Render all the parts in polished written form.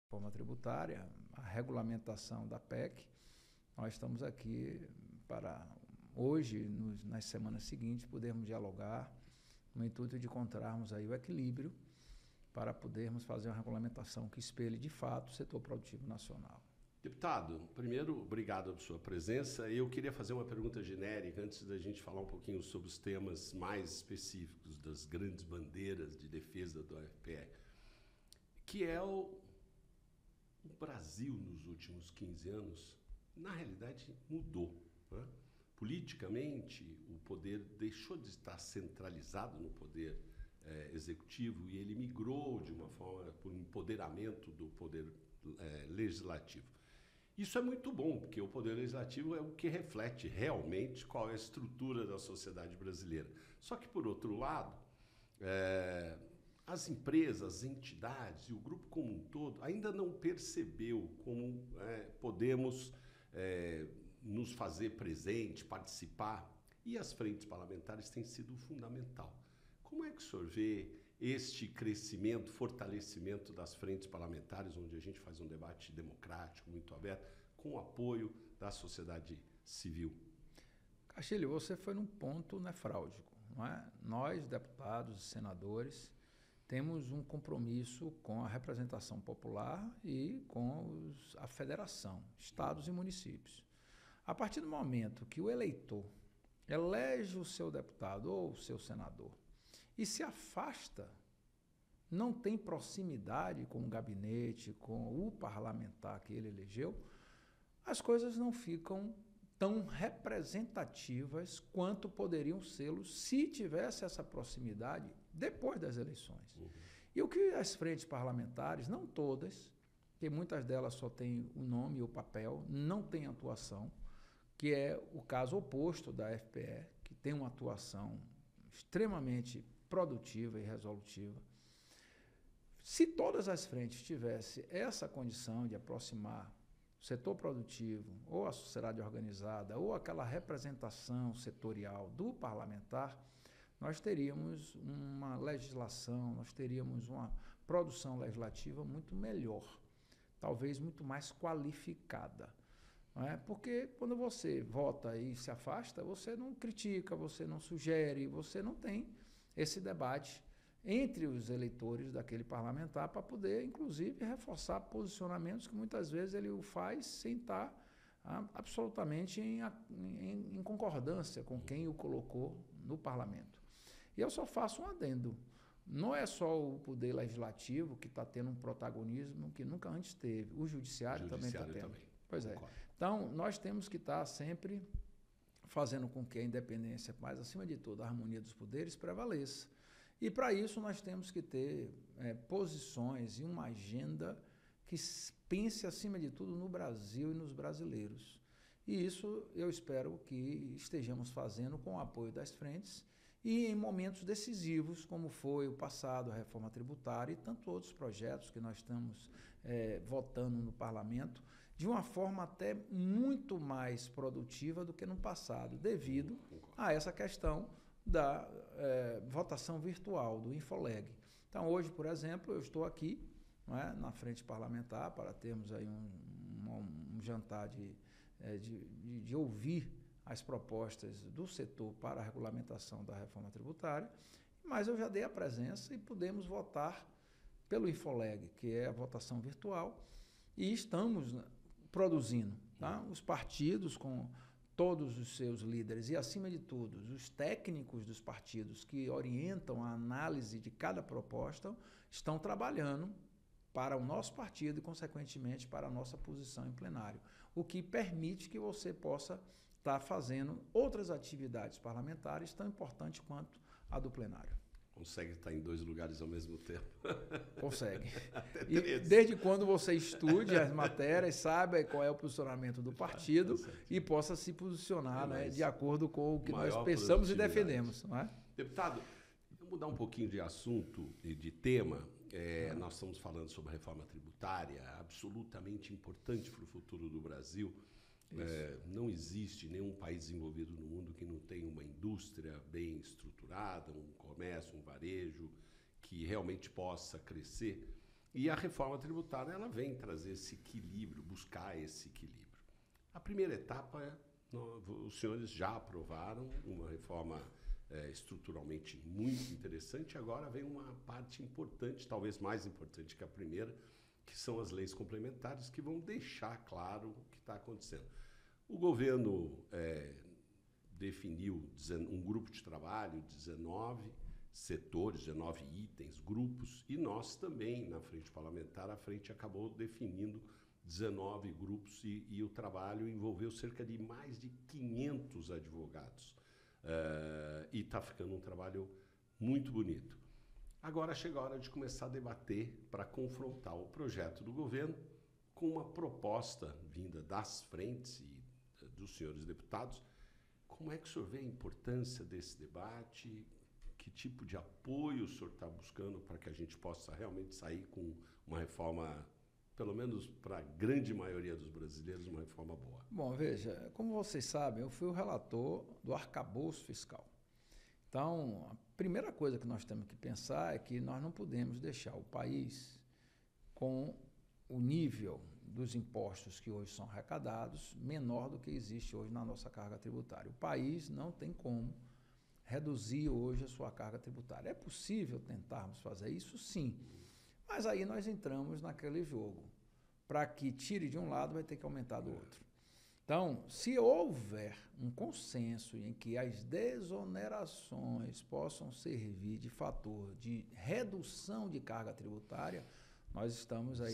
Reforma tributária, a regulamentação da PEC, nós estamos aqui para hoje, nas semanas seguintes, podermos dialogar no intuito de encontrarmos aí o equilíbrio para podermos fazer uma regulamentação que espelhe de fato o setor produtivo nacional. Deputado, primeiro, obrigado pela sua presença. Eu queria fazer uma pergunta genérica antes da gente falar um pouquinho sobre os temas mais específicos das grandes bandeiras de defesa do FPE, que é o Brasil nos últimos 15 anos, na realidade, mudou, né? Politicamente, o poder deixou de estar centralizado no poder executivo e ele migrou de uma forma por empoderamento do poder legislativo. Isso é muito bom, porque o poder legislativo é o que reflete realmente qual é a estrutura da sociedade brasileira. Só que, por outro lado, as empresas, as entidades e o grupo como um todo ainda não percebeu como podemos nos fazer presente, participar, e as frentes parlamentares têm sido fundamental. Como é que o senhor vê este crescimento, fortalecimento das frentes parlamentares, onde a gente faz um debate democrático, muito aberto, com o apoio da sociedade civil? Castilho, você foi num ponto nefrálgico, não é? Nós, deputados e senadores, temos um compromisso com a representação popular e com a federação, estados e municípios. A partir do momento que o eleitor elege o seu deputado ou o seu senador e se afasta, não tem proximidade com o gabinete, com o parlamentar que ele elegeu, as coisas não ficam tão representativas quanto poderiam ser se tivesse essa proximidade depois das eleições. E o que as frentes parlamentares, não todas, porque muitas delas só têm o nome e o papel, não têm atuação, que é o caso oposto da FPE, que tem uma atuação extremamente produtiva e resolutiva. Se todas as frentes tivessem essa condição de aproximar o setor produtivo, ou a sociedade organizada, ou aquela representação setorial do parlamentar, nós teríamos uma legislação, nós teríamos uma produção legislativa muito melhor, talvez muito mais qualificada. Não é? Porque quando você vota e se afasta, você não critica, você não sugere, você não tem esse debate entre os eleitores daquele parlamentar para poder, inclusive, reforçar posicionamentos que muitas vezes ele o faz sem estar absolutamente em concordância com quem o colocou no parlamento. E eu só faço um adendo. Não é só o poder legislativo que está tendo um protagonismo que nunca antes teve. O judiciário também está tendo. Pois é. Então, nós temos que estar sempre fazendo com que a independência, mas, acima de tudo, a harmonia dos poderes prevaleça. E, para isso, nós temos que ter posições e uma agenda que pense, acima de tudo, no Brasil e nos brasileiros. E isso eu espero que estejamos fazendo com o apoio das frentes e em momentos decisivos, como foi o passado, a reforma tributária e tantos outros projetos que nós estamos votando no parlamento, de uma forma até muito mais produtiva do que no passado, devido a essa questão da votação virtual, do Infoleg. Então, hoje, por exemplo, eu estou aqui, não é, na frente parlamentar para termos aí um jantar de ouvir as propostas do setor para a regulamentação da reforma tributária, mas eu já dei a presença e podemos votar pelo Infoleg, que é a votação virtual, e estamos produzindo, tá? Os partidos com todos os seus líderes e, acima de tudo, os técnicos dos partidos que orientam a análise de cada proposta estão trabalhando para o nosso partido e, consequentemente, para a nossa posição em plenário, o que permite que você possa estar fazendo outras atividades parlamentares tão importantes quanto a do plenário. Consegue estar em 2 lugares ao mesmo tempo? Consegue. E desde quando você estude as matérias, saiba qual é o posicionamento do partido e possa se posicionar, né, de acordo com o que nós pensamos e defendemos. Não é? Deputado, vamos mudar um pouquinho de assunto e de tema. Nós estamos falando sobre a reforma tributária, absolutamente importante para o futuro do Brasil. Não existe nenhum país desenvolvido no mundo que não tenha uma indústria bem estruturada, um comércio, um varejo que realmente possa crescer. E a reforma tributária ela vem trazer esse equilíbrio, buscar esse equilíbrio. A primeira etapa, os senhores já aprovaram uma reforma estruturalmente muito interessante. Agora vem uma parte importante, talvez mais importante que a primeira, que são as leis complementares, que vão deixar claro o que está acontecendo. O governo definiu um grupo de trabalho, 19 setores, 19 itens, grupos, e nós também, na frente parlamentar, a frente acabou definindo 19 grupos e o trabalho envolveu cerca de mais de 500 advogados. E está ficando um trabalho muito bonito. Agora chega a hora de começar a debater para confrontar o projeto do governo com uma proposta vinda das frentes e dos senhores deputados. Como é que o senhor vê a importância desse debate? Que tipo de apoio o senhor está buscando para que a gente possa realmente sair com uma reforma, pelo menos para a grande maioria dos brasileiros, uma reforma boa? Bom, veja, como vocês sabem, eu fui o relator do arcabouço fiscal. Então, a primeira coisa que nós temos que pensar é que nós não podemos deixar o país com o nível dos impostos que hoje são arrecadados menor do que existe hoje na nossa carga tributária. O país não tem como reduzir hoje a sua carga tributária. É possível tentarmos fazer isso? Sim. Mas aí nós entramos naquele jogo. Para que tire de um lado, vai ter que aumentar do outro. Então, se houver um consenso em que as desonerações possam servir de fator de redução de carga tributária, nós estamos aí...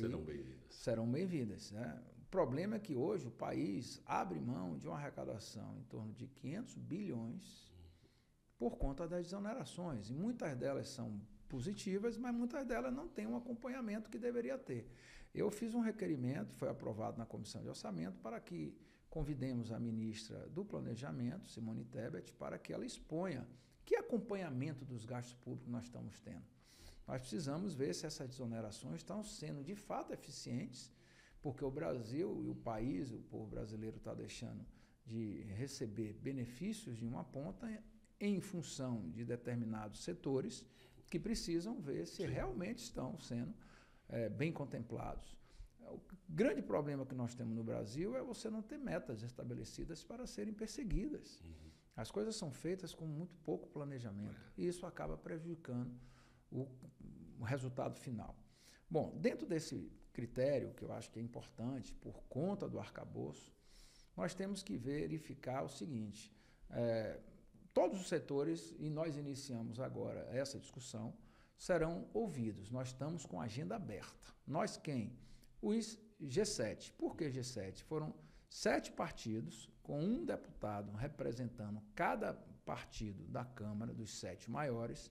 Serão bem-vindas. Né? O problema é que hoje o país abre mão de uma arrecadação em torno de 500 bilhões por conta das desonerações. E muitas delas são positivas, mas muitas delas não têm um acompanhamento que deveria ter. Eu fiz um requerimento, foi aprovado na Comissão de Orçamento, para que convidemos a ministra do Planejamento, Simone Tebet, para que ela exponha que acompanhamento dos gastos públicos nós estamos tendo. Nós precisamos ver se essas desonerações estão sendo de fato eficientes, porque o Brasil e o país, o povo brasileiro está deixando de receber benefícios de uma ponta em função de determinados setores que precisam ver se realmente estão sendo bem contemplados. O grande problema que nós temos no Brasil é você não ter metas estabelecidas para serem perseguidas. As coisas são feitas com muito pouco planejamento e isso acaba prejudicando o resultado final. Bom, dentro desse critério, que eu acho que é importante, por conta do arcabouço, nós temos que verificar o seguinte, todos os setores, e nós iniciamos agora essa discussão, serão ouvidos. Nós estamos com a agenda aberta. Nós quem? Os G7. Por que G7? Foram 7 partidos, com um deputado representando cada partido da Câmara, dos 7 maiores,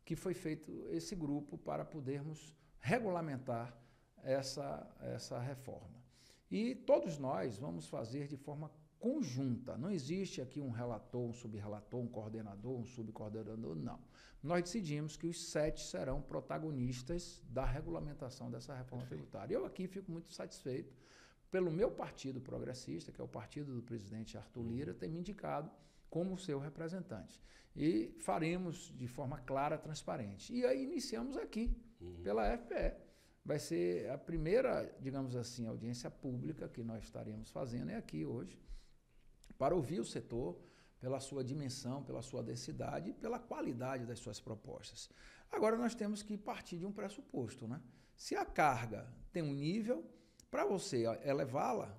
que foi feito esse grupo para podermos regulamentar essa reforma. E todos nós vamos fazer de forma conjunta. Não existe aqui um relator, um subrelator, um coordenador, um subcoordenador, não. Nós decidimos que os 7 serão protagonistas da regulamentação dessa reforma tributária. Eu aqui fico muito satisfeito pelo meu partido progressista, que é o partido do presidente Arthur Lira, ter me indicado como seu representante. E faremos de forma clara, transparente. E aí iniciamos aqui, pela FPE. Vai ser a primeira, digamos assim, audiência pública que nós estaremos fazendo é aqui hoje, para ouvir o setor pela sua dimensão, pela sua densidade e pela qualidade das suas propostas. Agora nós temos que partir de um pressuposto, né? Se a carga tem um nível, para você elevá-la,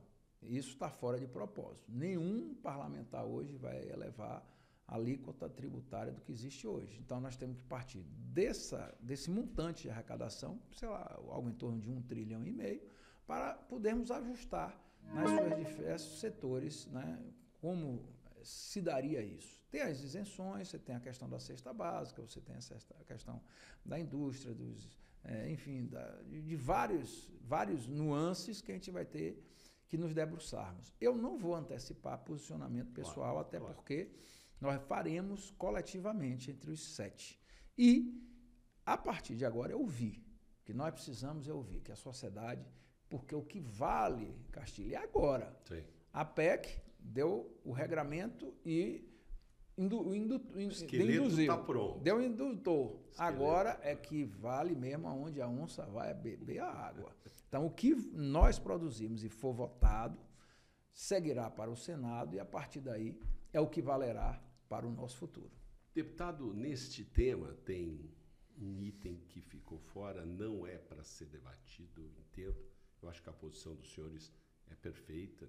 isso está fora de propósito. Nenhum parlamentar hoje vai elevar a alíquota tributária do que existe hoje. Então, nós temos que partir desse montante de arrecadação, sei lá, algo em torno de 1,5 trilhão, para podermos ajustar nas suas diversos setores, né, como se daria isso. Tem as isenções, você tem a questão da cesta básica, você tem a questão da indústria, enfim, de vários nuances que a gente vai ter que nos debruçarmos. Eu não vou antecipar posicionamento pessoal, até porque nós faremos coletivamente entre os 7. E, a partir de agora, ouvir. O que nós precisamos é ouvir, que a sociedade, porque o que vale, Castilho, é agora. Sim. A PEC deu o regramento e o esqueleto está pronto. Deu indutor. Agora é que vale mesmo aonde a onça vai beber a água. Então, o que nós produzimos e for votado, seguirá para o Senado e, a partir daí, é o que valerá para o nosso futuro. Deputado, neste tema tem um item que ficou fora, não é para ser debatido, entendo. Eu acho que a posição dos senhores é perfeita,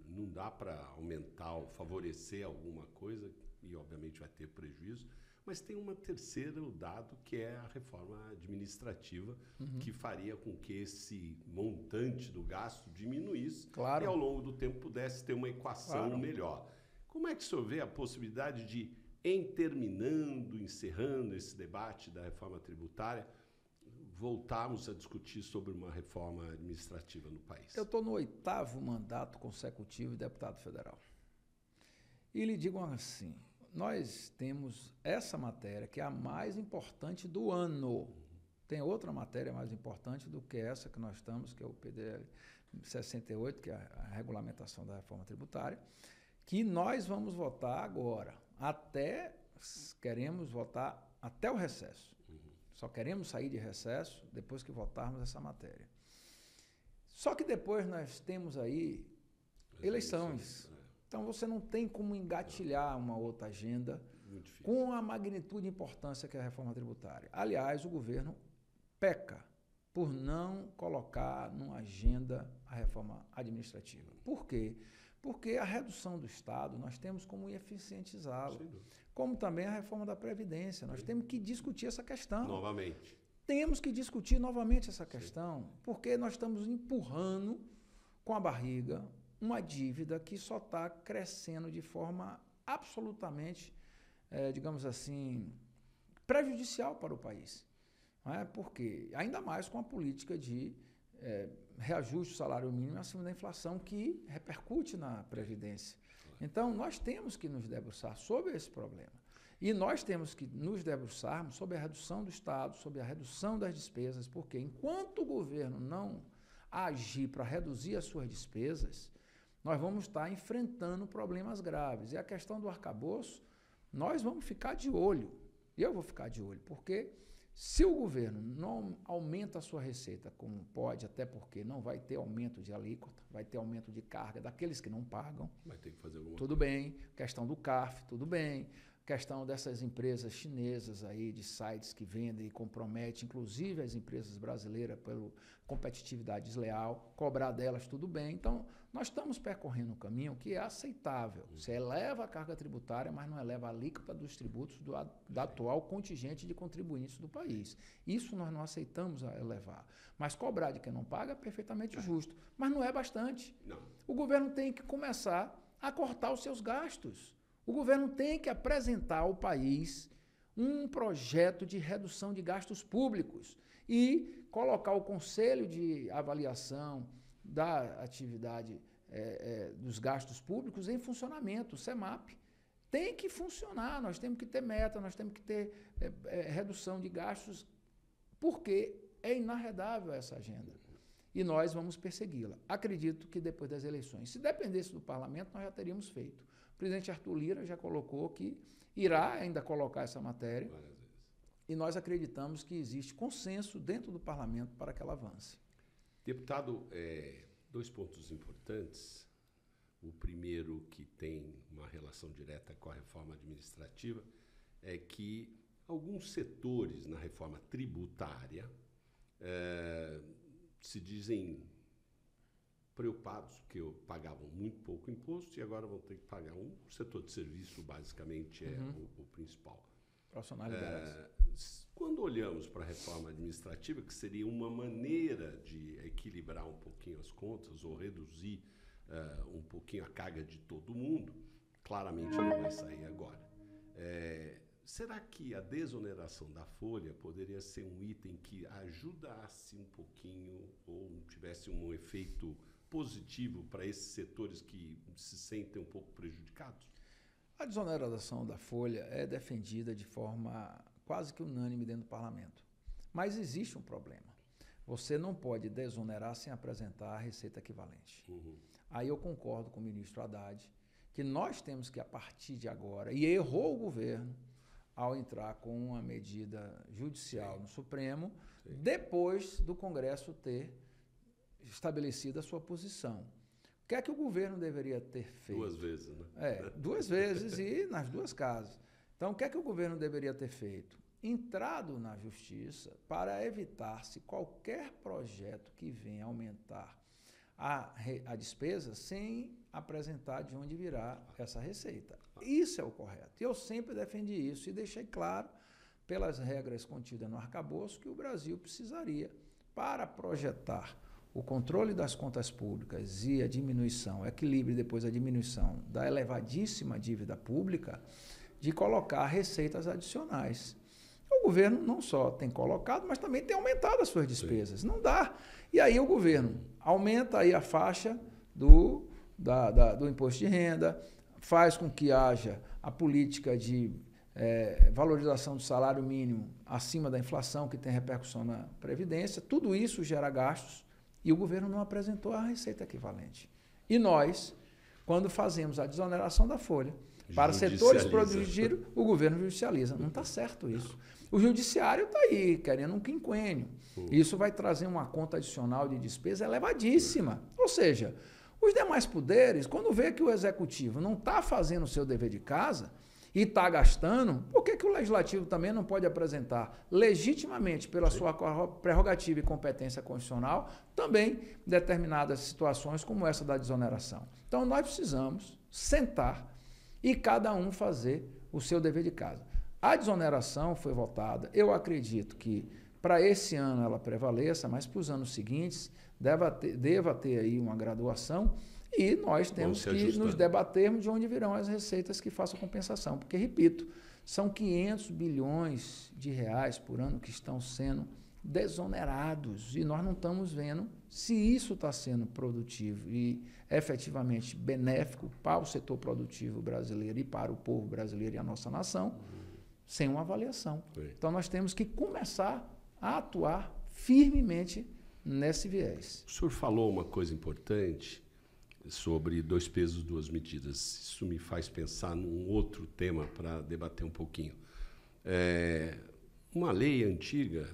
não dá para aumentar ou favorecer alguma coisa, e obviamente vai ter prejuízo, mas tem um terceiro dado, que é a reforma administrativa, que faria com que esse montante do gasto diminuísse e ao longo do tempo pudesse ter uma equação melhor. Como é que o senhor vê a possibilidade de, encerrando esse debate da reforma tributária, voltarmos a discutir sobre uma reforma administrativa no país? Eu estou no 8º mandato consecutivo de deputado federal. E lhe digo assim, nós temos essa matéria, que é a mais importante do ano. Tem outra matéria mais importante do que essa que nós estamos, que é o PDL 68, que é a regulamentação da reforma tributária, que nós vamos votar agora. Queremos votar até o recesso. Só queremos sair de recesso depois que votarmos essa matéria. Só que depois nós temos aí eleições. Então, você não tem como engatilhar uma outra agenda com a magnitude e importância que é a reforma tributária. Aliás, o governo peca por não colocar numa agenda a reforma administrativa. Por quê? Porque a redução do Estado, nós temos como eficientizá-lo. Como também a reforma da Previdência. Nós temos que discutir essa questão. Novamente. Temos que discutir novamente essa questão, porque nós estamos empurrando com a barriga uma dívida que só está crescendo de forma absolutamente, digamos assim, prejudicial para o país. Não é? Porque, ainda mais com a política de reajuste do salário mínimo acima da inflação, que repercute na Previdência. Então, nós temos que nos debruçar sobre esse problema. E nós temos que nos debruçarmos sobre a redução do Estado, sobre a redução das despesas, porque enquanto o governo não agir para reduzir as suas despesas, nós vamos estar enfrentando problemas graves. E a questão do arcabouço, nós vamos ficar de olho. Eu vou ficar de olho, porque se o governo não aumenta a sua receita, como pode, até porque não vai ter aumento de alíquota, vai ter aumento de carga daqueles que não pagam. Vai ter que fazer alguma coisa. Tudo bem. Questão do CARF, tudo bem. Questão dessas empresas chinesas aí, de sites que vendem e comprometem, inclusive as empresas brasileiras, pela competitividade desleal, cobrar delas, tudo bem. Então, nós estamos percorrendo um caminho que é aceitável. Você eleva a carga tributária, mas não eleva a alíquota dos tributos da atual contingente de contribuintes do país. Isso nós não aceitamos elevar. Mas cobrar de quem não paga é perfeitamente justo. Mas não é bastante. Não. O governo tem que começar a cortar os seus gastos. O governo tem que apresentar ao país um projeto de redução de gastos públicos e colocar o Conselho de Avaliação da Atividade dos Gastos Públicos em funcionamento, o CEMAP. Tem que funcionar, nós temos que ter meta, nós temos que ter redução de gastos, porque é inarredável essa agenda. E nós vamos persegui-la. Acredito que depois das eleições, se dependesse do parlamento, nós já teríamos feito. O presidente Arthur Lira já colocou que irá ainda colocar essa matéria e nós acreditamos que existe consenso dentro do parlamento para que ela avance. Deputado, 2 pontos importantes. O primeiro, que tem uma relação direta com a reforma administrativa, é que alguns setores na reforma tributária se dizem preocupados, porque pagavam muito pouco imposto e agora vão ter que pagar um. O setor de serviço, basicamente, é o principal. Profissional liberais. Quando olhamos para a reforma administrativa, que seria uma maneira de equilibrar um pouquinho as contas ou reduzir um pouquinho a carga de todo mundo, claramente não vai sair agora. Será que a desoneração da folha poderia ser um item que ajudasse um pouquinho ou tivesse um efeito positivo para esses setores que se sentem um pouco prejudicados? A desoneração da folha é defendida de forma quase que unânime dentro do parlamento. Mas existe um problema. Você não pode desonerar sem apresentar a receita equivalente. Aí eu concordo com o ministro Haddad que nós temos que, a partir de agora, e errou o governo ao entrar com uma medida judicial no Supremo, depois do Congresso ter estabelecido a sua posição. O que é que o governo deveria ter feito? 2 vezes, né? 2 vezes e nas 2 casas. Então, o que é que o governo deveria ter feito? Entrado na justiça para evitar-se qualquer projeto que venha aumentar a despesa sem apresentar de onde virá essa receita. Isso é o correto. E eu sempre defendi isso e deixei claro, pelas regras contidas no arcabouço, que o Brasil precisaria, para projetar o controle das contas públicas e a diminuição, o equilíbrio e depois a diminuição da elevadíssima dívida pública, de colocar receitas adicionais. O governo não só tem colocado, mas também tem aumentado as suas despesas. Não dá. E aí o governo aumenta aí a faixa do imposto de renda, faz com que haja a política de valorização do salário mínimo acima da inflação, que tem repercussão na Previdência. Tudo isso gera gastos e o governo não apresentou a receita equivalente. E nós, quando fazemos a desoneração da folha para setores produtivos, o governo judicializa. Não está certo isso. O judiciário está aí, querendo um quinquênio. Isso vai trazer uma conta adicional de despesa elevadíssima. Ou seja, os demais poderes, quando vê que o executivo não está fazendo o seu dever de casa e está gastando, por que o legislativo também não pode apresentar legitimamente, pela sua prerrogativa e competência constitucional, também determinadas situações como essa da desoneração? Então, nós precisamos sentar e cada um fazer o seu dever de casa. A desoneração foi votada, eu acredito que para esse ano ela prevaleça, mas para os anos seguintes deva ter aí uma graduação e nós temos que nos debatermos de onde virão as receitas que façam compensação. Porque, repito, são 500 bilhões de reais por ano que estão sendo desonerados e nós não estamos vendo se isso está sendo produtivo e efetivamente benéfico para o setor produtivo brasileiro e para o povo brasileiro e a nossa nação, sem uma avaliação. Então, nós temos que começar a atuar firmemente nesse viés. O senhor falou uma coisa importante sobre 2 pesos, 2 medidas. Isso me faz pensar num outro tema para debater um pouquinho. Uma lei antiga,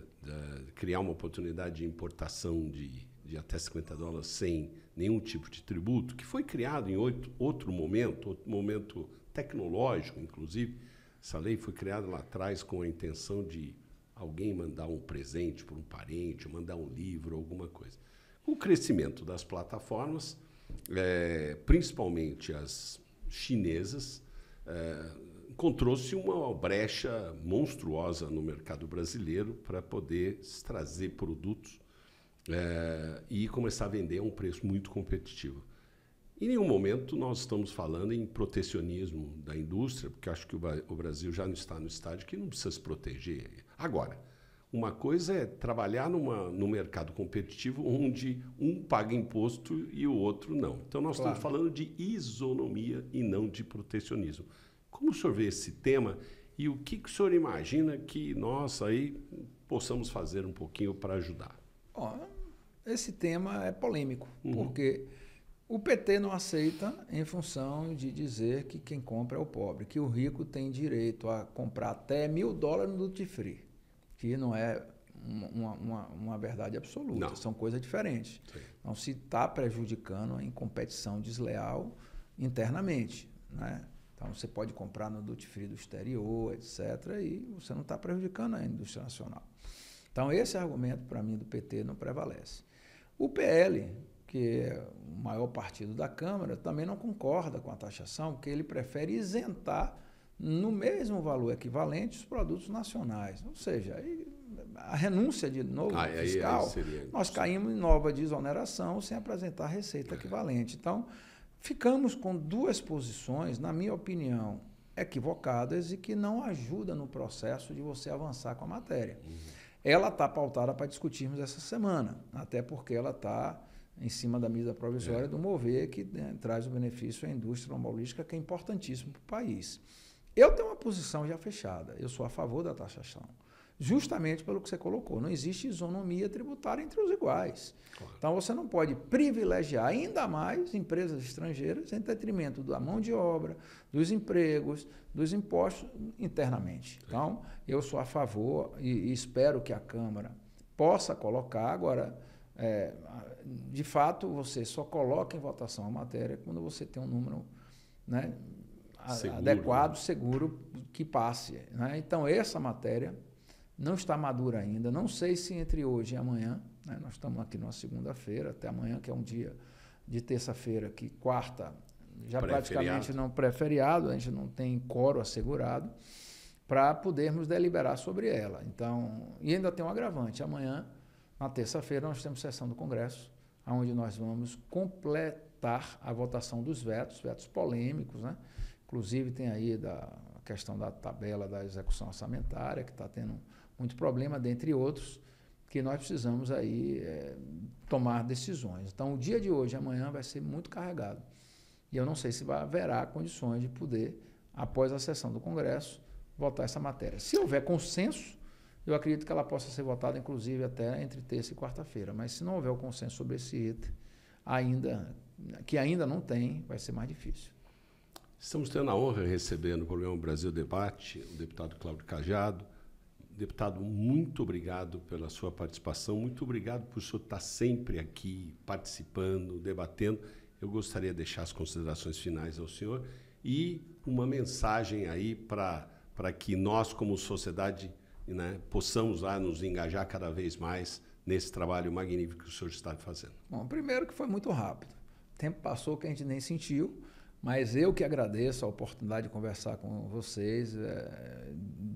criar uma oportunidade de importação de até $50 sem nenhum tipo de tributo, que foi criado em outro momento tecnológico, inclusive. Essa lei foi criada lá atrás com a intenção de alguém mandar um presente para um parente, mandar um livro, alguma coisa. Com o crescimento das plataformas, principalmente as chinesas, encontrou-se uma brecha monstruosa no mercado brasileiro para poder trazer produtos e começar a vender a um preço muito competitivo. Em nenhum momento nós estamos falando em protecionismo da indústria, porque acho que o Brasil já não está no estágio que não precisa se proteger. Agora, uma coisa é trabalhar num mercado competitivo onde um paga imposto e o outro não. Então nós estamos falando de isonomia e não de protecionismo. Como o senhor vê esse tema e o que o senhor imagina que nós aí possamos fazer um pouquinho para ajudar? Esse tema é polêmico, porque o PT não aceita em função de dizer que quem compra é o pobre, que o rico tem direito a comprar até $1.000 no duty free, que não é uma verdade absoluta, não. São coisas diferentes. Sim. Não se está prejudicando em competição desleal internamente, né? Então, você pode comprar no duty free do exterior, etc., e você não está prejudicando a indústria nacional. Então, esse argumento, para mim, do PT não prevalece. O PL, que é o maior partido da Câmara, também não concorda com a taxação, porque ele prefere isentar no mesmo valor equivalente os produtos nacionais. Ou seja, a renúncia de novo fiscal, nós caímos em nova desoneração sem apresentar receita equivalente. Então, ficamos com duas posições, na minha opinião, equivocadas e que não ajudam no processo de você avançar com a matéria. Ela está pautada para discutirmos essa semana, até porque ela está em cima da medida provisória do MOVER, que traz o benefício à indústria automobilística, que é importantíssimo para o país. Eu tenho uma posição já fechada, eu sou a favor da taxação, justamente pelo que você colocou, não existe isonomia tributária entre os iguais. Claro. Então, você não pode privilegiar ainda mais empresas estrangeiras em detrimento da mão de obra, dos empregos, dos impostos internamente. Então, eu sou a favor e espero que a Câmara possa colocar. Agora, de fato, você só coloca em votação a matéria quando você tem um número, né, adequado, seguro, que passe. Né? Então, essa matéria não está madura ainda. Não sei se entre hoje e amanhã, né, nós estamos aqui numa segunda-feira, até amanhã, que é um dia de terça-feira, que quarta já praticamente não pré-feriado, a gente não tem quórum assegurado, para podermos deliberar sobre ela. Então, e ainda tem um agravante. Amanhã, na terça-feira, nós temos sessão do Congresso, onde nós vamos completar a votação dos vetos polêmicos, né? Inclusive, tem aí a questão da tabela da execução orçamentária, que está tendo muito problema, dentre outros, que nós precisamos aí tomar decisões. Então, o dia de hoje e amanhã vai ser muito carregado. E eu não sei se haverá condições de poder, após a sessão do Congresso, votar essa matéria. Se houver consenso, eu acredito que ela possa ser votada, inclusive, até entre terça e quarta-feira. Mas se não houver o consenso sobre esse item, que ainda não tem, vai ser mais difícil. Estamos tendo a honra de receber no programa Brasil Debate o deputado Cláudio Cajado. Deputado, muito obrigado pela sua participação, muito obrigado por o senhor estar sempre aqui participando, debatendo. Eu gostaria de deixar as considerações finais ao senhor e uma mensagem aí para que nós, como sociedade, né, possamos lá nos engajar cada vez mais nesse trabalho magnífico que o senhor está fazendo. Bom, primeiro que foi muito rápido. O tempo passou que a gente nem sentiu. Mas eu que agradeço a oportunidade de conversar com vocês.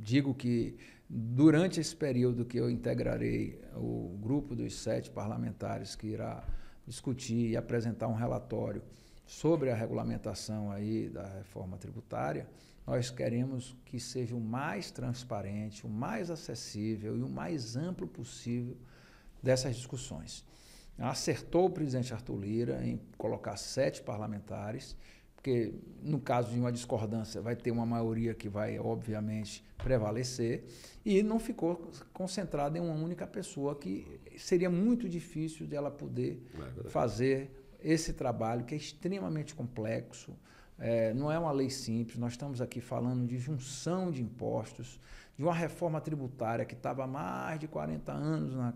Digo que durante esse período que eu integrarei o grupo dos 7 parlamentares que irá discutir e apresentar um relatório sobre a regulamentação aí da reforma tributária, nós queremos que seja o mais transparente, o mais acessível e o mais amplo possível dessas discussões. Acertou o presidente Arthur Lira em colocar 7 parlamentares, porque no caso de uma discordância vai ter uma maioria que vai, obviamente, prevalecer, e não ficou concentrada em uma única pessoa, que seria muito difícil de ela poder fazer esse trabalho, que é extremamente complexo, não é uma lei simples. Nós estamos aqui falando de junção de impostos, de uma reforma tributária que estava há mais de 40 anos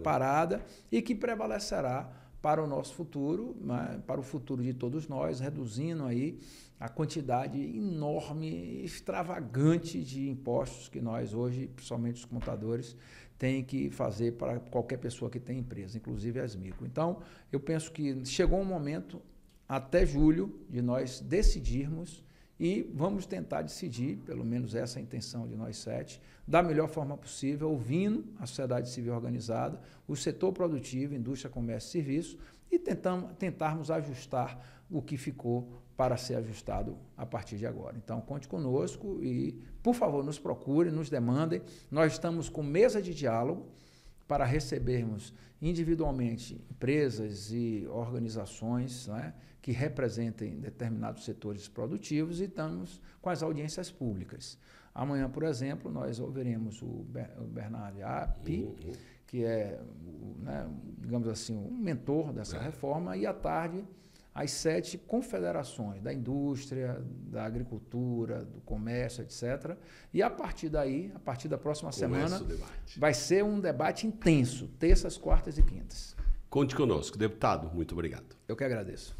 parada e que prevalecerá para o nosso futuro, né, para o futuro de todos nós, reduzindo aí a quantidade enorme, extravagante de impostos que nós hoje, principalmente os contadores, tem que fazer para qualquer pessoa que tem empresa, inclusive as micro. Então, eu penso que chegou um momento, até julho, de nós decidirmos e vamos tentar decidir, pelo menos essa é a intenção de nós 7, da melhor forma possível, ouvindo a sociedade civil organizada, o setor produtivo, indústria, comércio e serviço, e tentarmos ajustar o que ficou para ser ajustado a partir de agora. Então, conte conosco e, por favor, nos procure, nos demandem. Nós estamos com mesa de diálogo para recebermos individualmente empresas e organizações, né, que representem determinados setores produtivos, e estamos com as audiências públicas. Amanhã, por exemplo, nós ouviremos o Bernardo Api, que é, né, digamos assim, um mentor dessa reforma, e à tarde, as 7 confederações da indústria, da agricultura, do comércio, etc. E a partir daí, a partir da próxima semana, vai ser um debate intenso, terças, quartas e quintas. Conte conosco. Deputado, muito obrigado. Eu que agradeço.